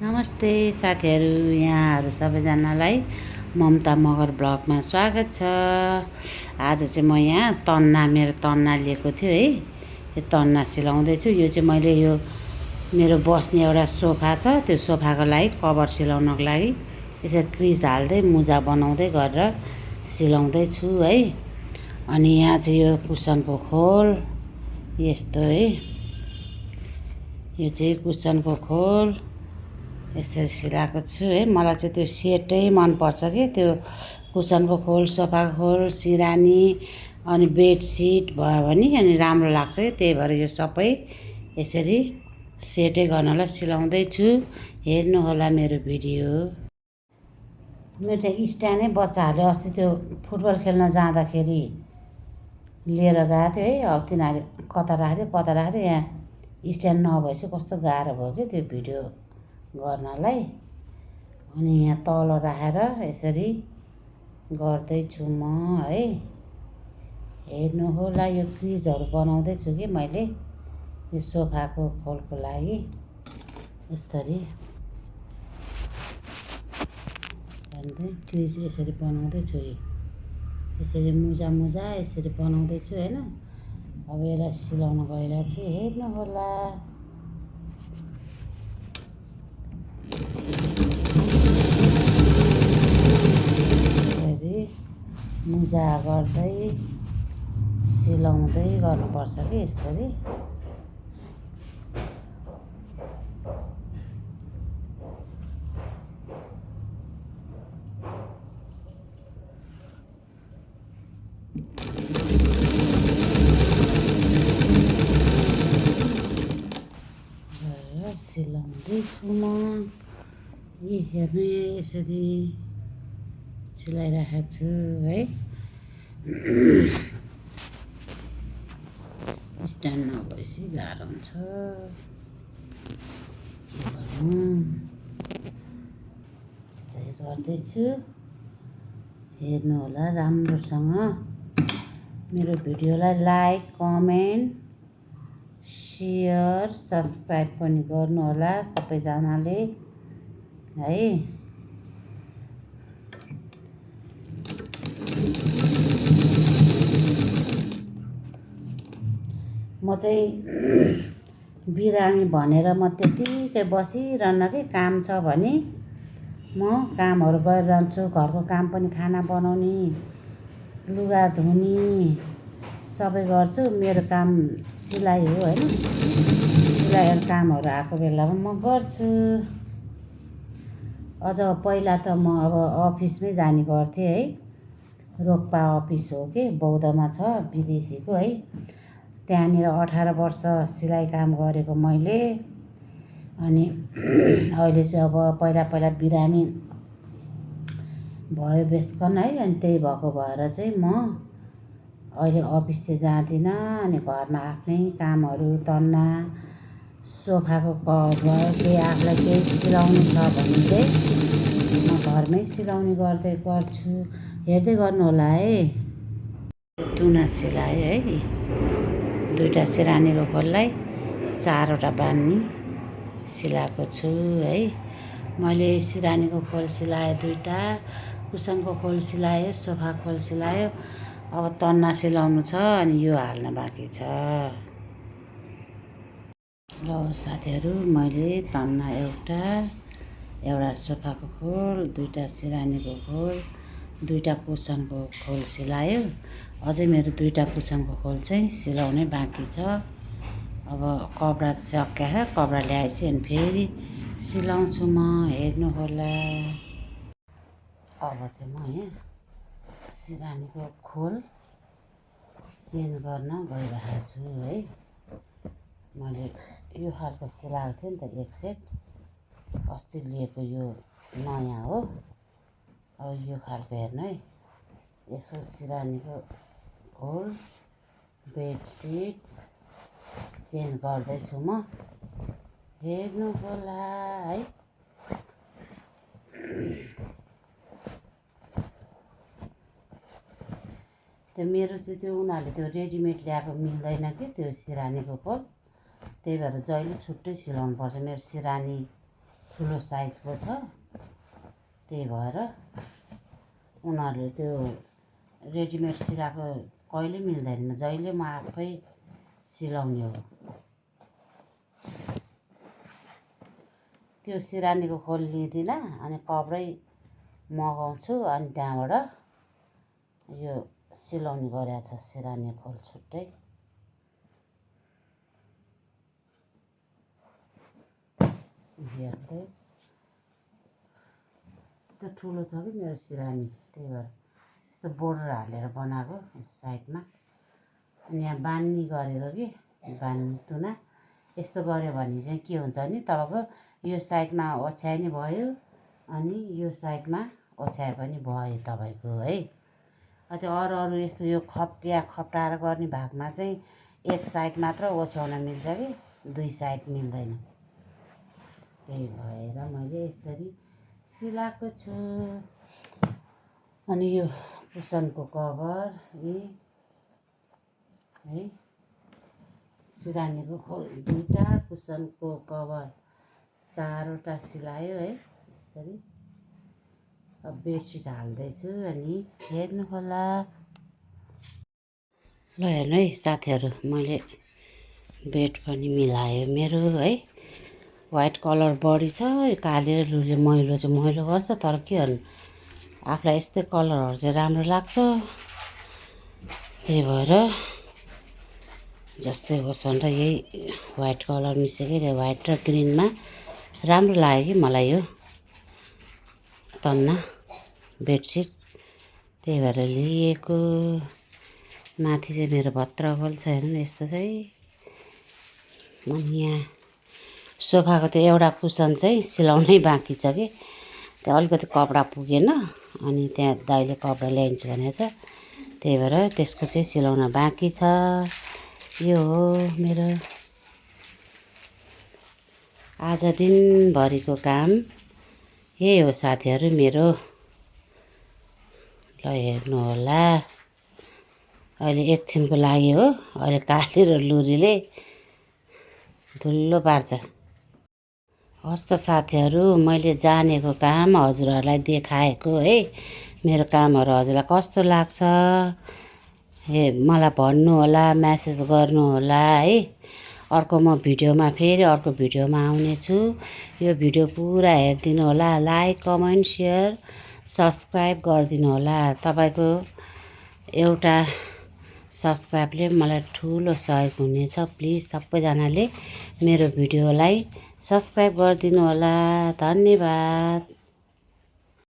नमस्ते साथीहरू, यहाँहरू सबैजनालाई ममता मगर ब्लगमा स्वागत छ। आज चाहिँ म यहाँ तन्ना मेरो तन्ना लिएको थियो है, यो तन्ना सिलाउँदैछु। यो चाहिँ मैले यो मेरो बस्ने एउटा सोफा छ, त्यो सोफाको लागि कभर सिलाउनको लागि यसरी क्रिज हाल्दै मुजा बनाउँदै गरेर सिलाउँदैछु है। अनि यहाँ चाहिँ यो कुसनको खोल यस्तो है, यो चाहिँ कुसनको खोल यसरी सिलाएको छु है। मलाई चाहिँ त्यो सेटै मनपर्छ कि त्यो कुसनको खोल, सोफाको खोल, सिरानी अनि बेडसिट भयो भने अनि राम्रो लाग्छ कि, त्यही भएर यो सबै यसरी सेटै गर्नलाई सिलाउँदैछु। हेर्नुहोला मेरो भिडियो। मेरो चाहिँ स्ट्यान्डै बच्चाहरूले अस्ति त्यो फुटबल खेल्न जाँदाखेरि लिएर गएको थियो है। अब तिनीहरूले कता राख्यो यहाँ स्ट्यान्ड नभएपछि कस्तो गाह्रो भयो कि त्यो भिडियो गर्नलाई। अनि यहाँ तल राखेर यसरी गर्दैछु म है। हेर्नुहोला, यो क्रिजहरू बनाउँदैछु कि मैले यो सोफाको खोलको लागि यसरी क्रिज यसरी बनाउँदैछु। यसरी मुजा यसरी बनाउँदैछु होइन। अब यसलाई सिलाउन गइरहेको छु, हेर्नुहोला। मुजा गर्दै सिलाउँदै गर्नुपर्छ कि यसरी। सिलाउँदैछु म। हेर्नु यसरी सिलाइरहेको छु है। स्ट्यान्ड नभएपछि गाह्रो हुन्छ, के गर्नु। यस्तै गर्दैछु, हेर्नुहोला राम्रोसँग। मेरो भिडियोलाई लाइक, कमेन्ट, सेयर, सब्सक्राइब पनि गर्नुहोला सबैजनाले है। म चाहिँ बिरामी भनेर म त्यत्तिकै बसिरहन्न कि, काम छ भने म कामहरू गरिरहन्छु। घरको काम पनि, खाना बनाउने, लुगा धुने सबै गर्छु। मेरो काम सिलाइ हो होइन। सिलाइहरू कामहरू आएको बेलामा म गर्छु। अझ पहिला त म अब अफिसमै जाने गर्थेँ है। रोक्पा अफिस हो कि, बौद्धमा छ, विदेशीको है। त्यहाँनिर 18 वर्ष सिलाइ काम गरेको मैले। अनि अहिले चाहिँ अब पहिला बिरामी भयो बेचकन है। अनि त्यही भएको भएर चाहिँ म अहिले अफिस चाहिँ जाँदिनँ। अनि घरमा आफ्नै कामहरू, तन्ना, सोफाको कभर, केही आफूलाई केही सिलाउनु छ भने चाहिँ म घरमै सिलाउने गर्छु। हेर्दै गर्नुहोला है। तुना सिलाएँ है, 2टा सिरानीको खोललाई 4वटा बानी सिलाएको छु है। मैले सिरानीको खोल सिलाएँ 2टा, कुसनको खोल सिलायो, सोफा खोल सिलायो। अब तन्ना सिलाउनु छ अनि यो हाल्न बाँकी छ। ल साथीहरू, मैले तन्ना एउटा सोफाको खोल, 2टा सिरानीको खोल, 2टा कुसनको खोल सिलायो। अझै मेरो 2टा कुसनको खोल चाहिँ सिलाउनै बाँकी छ। अब कपडा सकियो, कपडा ल्याएपछि अनि फेरि सिलाउँछु म, हेर्नुहोला। अब चाहिँ म यहाँ सिरानीको खोल चेन्ज गर्न गइरहेको छु है। मैले यो खालको सिलाएको थिएँ नि त एक सेट, अस्ति लिएको, यो नयाँ हो। अब यो खालको हेर्नु है, यसको सिरानीको खोल, बेडसिट चेन्ज गर्दैछु म, हेर्नुहोला है। त्यो मेरो चाहिँ त्यो उनीहरूले त्यो रेडिमेड ल्याएको मिल्दैन कि, त्यो सिरानीको खोल। त्यही भएर जहिले छुट्टै सिलाउनु पर्छ। मेरो सिरानी ठुलो साइजको छ, त्यही भएर उनीहरूले त्यो रेडिमेड सिलाएको कहिले मिल्दैन, जहिले म आफै सिलाउने हो। त्यो सिरानीको खोल लिँदिनँ, अनि कपडै मगाउँछु, अनि त्यहाँबाट यो सिलाउने गरेको छ सिरानी खोल छुट्टै। हेर्दै यस्तो ठुलो छ कि मेरो सिरानी, त्यही भएर यस्तो बोर्डर हालेर बनाएको साइडमा। अनि यहाँ बान्नी गरेको कि बान्नी तुना यस्तो गऱ्यो भने चाहिँ के हुन्छ नि, तपाईँको यो साइडमा ओछ्याए नि भयो, अनि यो साइडमा ओछ्याए पनि भयो तपाईँको है। त्यो अरू यस्तो यो खप्टाएर गर्ने भागमा चाहिँ एक साइड मात्र ओछ्याउन मिल्छ कि दुई साइड मिल्दैन। त्यही भएर मैले यसरी सिलाएको छु। अनि यो कुसनको कभर है, सिरानीको खोल 2टा, कुसनको कभर 4वटा सिलायो है यसरी। अब बेडसिट हाल्दैछु, अनि हेर्नु होला। ल हेर्नु है साथीहरू, मैले बेड पनि मिलायो मेरो है। व्हाइट कलर बढी छ, यो काले लुले मैलो चाहिँ मैलो गर्छ, तर के गर्नु, आफूलाई यस्तै कलरहरू चाहिँ राम्रो लाग्छ। त्यही भएर जस्तै होस् भनेर यही व्हाइट कलर मिसेकै व्हाइट र ग्रिनमा राम्रो लाग्यो कि मलाई यो तन्ना बेडसिट, त्यही भएर लिएको। माथि चाहिँ मेरो भत्रगोल छ, हेर्नु यस्तो चाहिँ। अनि यहाँ सोफाको त्यो एउटा कुसन चाहिँ सिलाउनै बाँकी छ कि, त्यहाँ अलिकति कपडा पुगेन, अनि त्यहाँ दाइले कपडा ल्याइदिन्छु भनेको छ, त्यही भएर त्यसको चाहिँ सिलाउन बाँकी छ। यो हो मेरो आज दिनभरिको काम, यही हो साथीहरू मेरो। ल हेर्नु होला, अहिले एकछिनको लागि हो, अहिले काली र लुरीले धुल्लो पार्छ। हस् त साथीहरू, मैले जानेको काम हजुरहरूलाई देखाएको है। मेरो कामहरू हजुरलाई कस्तो लाग्छ हे मलाई भन्नु होला, म्यासेज गर्नु होला है। अर्को म भिडियोमा फेरि अर्को भिडियोमा आउनेछु। यो भिडियो पुरा हेरिदिनु होला, लाइक कमेन्ट सेयर सब्सक्राइब गरिदिनु होला। तपाईँको एउटा सब्सक्राइबले मलाई ठुलो सहयोग हुनेछ। प्लिज सबैजनाले मेरो भिडियोलाई सब्सक्राइब गरिदिनु होला। धन्यवाद।